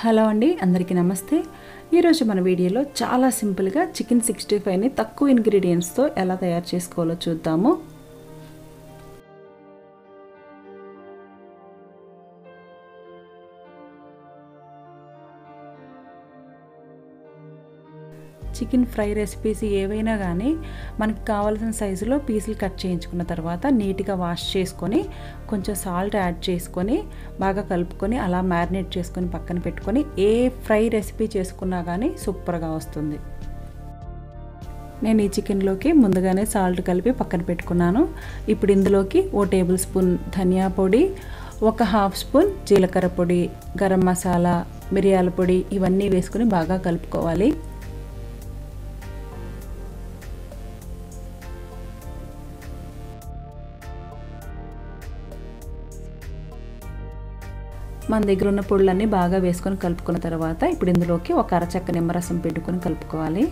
Hello అండి, అందరికీ నమస్తే. ఈరోజు మన వీడియోలో చాలా సింపుల్గా చికెన్ 65ని తక్కువ ఇంగ్రీడియంట్స్తో ఎలా తయారు చేసుకోవాలో చూద్దాము. చికెన్ ఫ్రై రెసిపీస్ ఏవైనా కానీ మనకు కావాల్సిన సైజులో పీసులు కట్ చేయించుకున్న తర్వాత నీట్గా వాష్ చేసుకొని కొంచెం సాల్ట్ యాడ్ చేసుకొని బాగా కలుపుకొని అలా మ్యారినేట్ చేసుకొని పక్కన పెట్టుకొని ఏ ఫ్రై రెసిపీ చేసుకున్నా కానీ సూపర్గా వస్తుంది. నేను ఈ చికెన్లోకి ముందుగానే సాల్ట్ కలిపి పక్కన పెట్టుకున్నాను. ఇప్పుడు ఇందులోకి 1 టేబుల్ స్పూన్ ధనియా పొడి, 1/2 స్పూన్ జీలకర్ర పొడి, గరం మసాలా, మిరియాల పొడి ఇవన్నీ వేసుకొని బాగా కలుపుకోవాలి. మన దగ్గర ఉన్న పొడులన్నీ బాగా వేసుకొని కలుపుకున్న తర్వాత ఇప్పుడు ఇందులోకి 1 అరచెక్క నిమ్మరసం పెట్టుకొని కలుపుకోవాలి.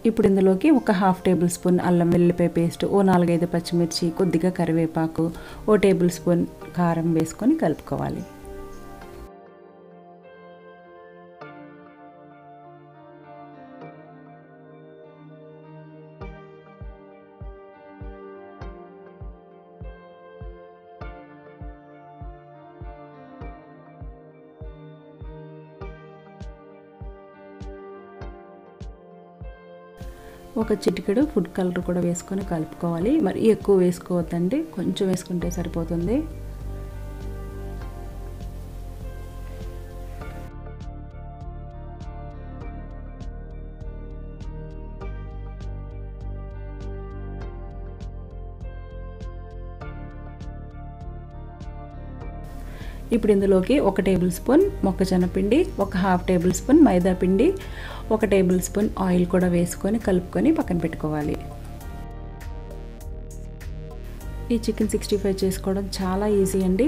ఇప్పుడు ఇందులోకి 1/2 టేబుల్ స్పూన్ అల్లం వెల్లుల్లిపాయ పేస్ట్, 4-5 పచ్చిమిర్చి, కొద్దిగా కరివేపాకు, 1 టేబుల్ స్పూన్ కారం వేసుకొని కలుపుకోవాలి. ఒక చిటికెడు ఫుడ్ కలర్ కూడా వేసుకొని కలుపుకోవాలి. మరి ఎక్కువ వేసుకోవద్దండి, కొంచెం వేసుకుంటే సరిపోతుంది. ఇప్పుడు ఇందులోకి 1 టేబుల్ స్పూన్ మొక్కజొన్న పిండి, 1/2 టేబుల్ స్పూన్ మైదా పిండి, 1 టేబుల్ స్పూన్ ఆయిల్ కూడా వేసుకొని కలుపుకొని పక్కన పెట్టుకోవాలి. ఈ చికెన్ 65 చేసుకోవడం చాలా ఈజీ అండి.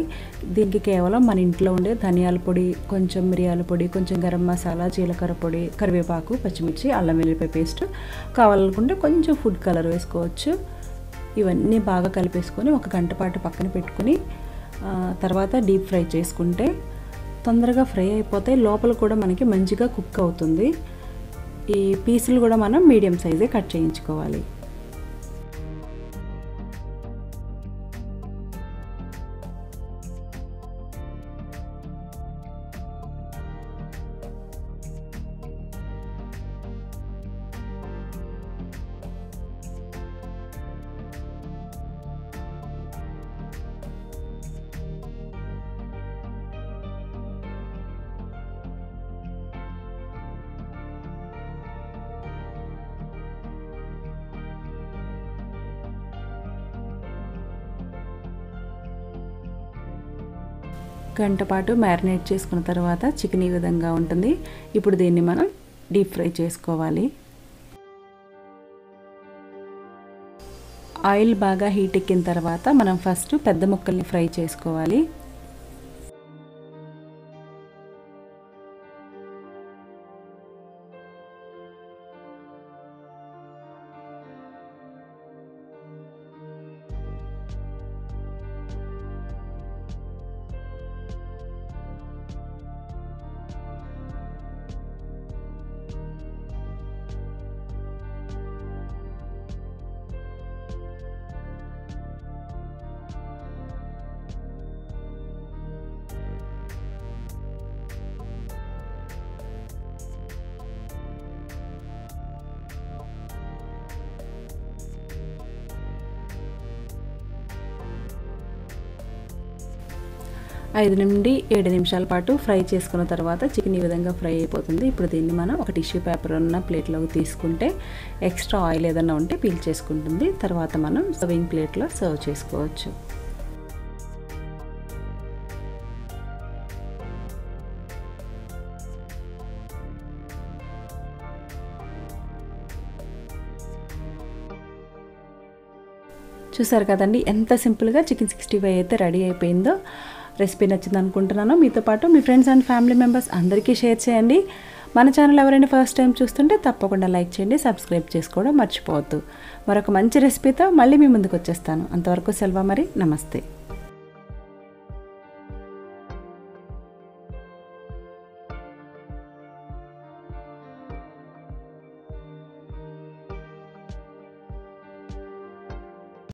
దీనికి కేవలం మన ఇంట్లో ఉండే ధనియాల పొడి, కొంచెం మిరియాల పొడి, కొంచెం గరం మసాలా, జీలకర్ర పొడి, కరివేపాకు, పచ్చిమిర్చి, అల్లం వెల్లుల్లిపాయ పేస్ట్, కావాలనుకుంటే కొంచెం ఫుడ్ కలర్ వేసుకోవచ్చు. ఇవన్నీ బాగా కలిపేసుకొని 1 గంట పాటు పక్కన పెట్టుకుని తర్వాత డీప్ ఫ్రై చేసుకుంటే తొందరగా ఫ్రై అయిపోతే లోపల కూడా మనకి మంచిగా కుక్ అవుతుంది. ఈ పీసులు కూడా మనం మీడియం సైజే కట్ చేయించుకోవాలి. గంట పాటు మ్యారినేట్ చేసుకున్న తర్వాత చికెన్ ఈ విధంగా ఉంటుంది. ఇప్పుడు దీన్ని మనం డీప్ ఫ్రై చేసుకోవాలి. ఆయిల్ బాగా హీట్ ఎక్కిన తర్వాత మనం ఫస్ట్ పెద్ద ముక్కల్ని ఫ్రై చేసుకోవాలి. ఐదు నుండి 7 నిమిషాల పాటు ఫ్రై చేసుకున్న తర్వాత చికెన్ ఈ విధంగా ఫ్రై అయిపోతుంది. ఇప్పుడు దీన్ని మనం ఒక టిష్యూ పేపర్ ఉన్న ప్లేట్లోకి తీసుకుంటే ఎక్స్ట్రా ఆయిల్ ఏదైనా ఉంటే పీల్ చేసుకుంటుంది. తర్వాత మనం సర్వింగ్ ప్లేట్లో సర్వ్ చేసుకోవచ్చు. చూసారు కదండి ఎంత సింపుల్గా చికెన్ 65 అయితే రెడీ అయిపోయిందో. రెసిపీ నచ్చింది అనుకుంటున్నాను. మీతో పాటు మీ ఫ్రెండ్స్ అండ్ ఫ్యామిలీ మెంబర్స్ అందరికీ షేర్ చేయండి. మన ఛానల్ ఎవరైనా ఫస్ట్ టైం చూస్తుంటే తప్పకుండా లైక్ చేయండి, సబ్స్క్రైబ్ చేసుకోవడం మర్చిపోవద్దు. మరొక మంచి రెసిపీతో మళ్ళీ మీ ముందుకు వచ్చేస్తాను. అంతవరకు సెలవు మరి, నమస్తే.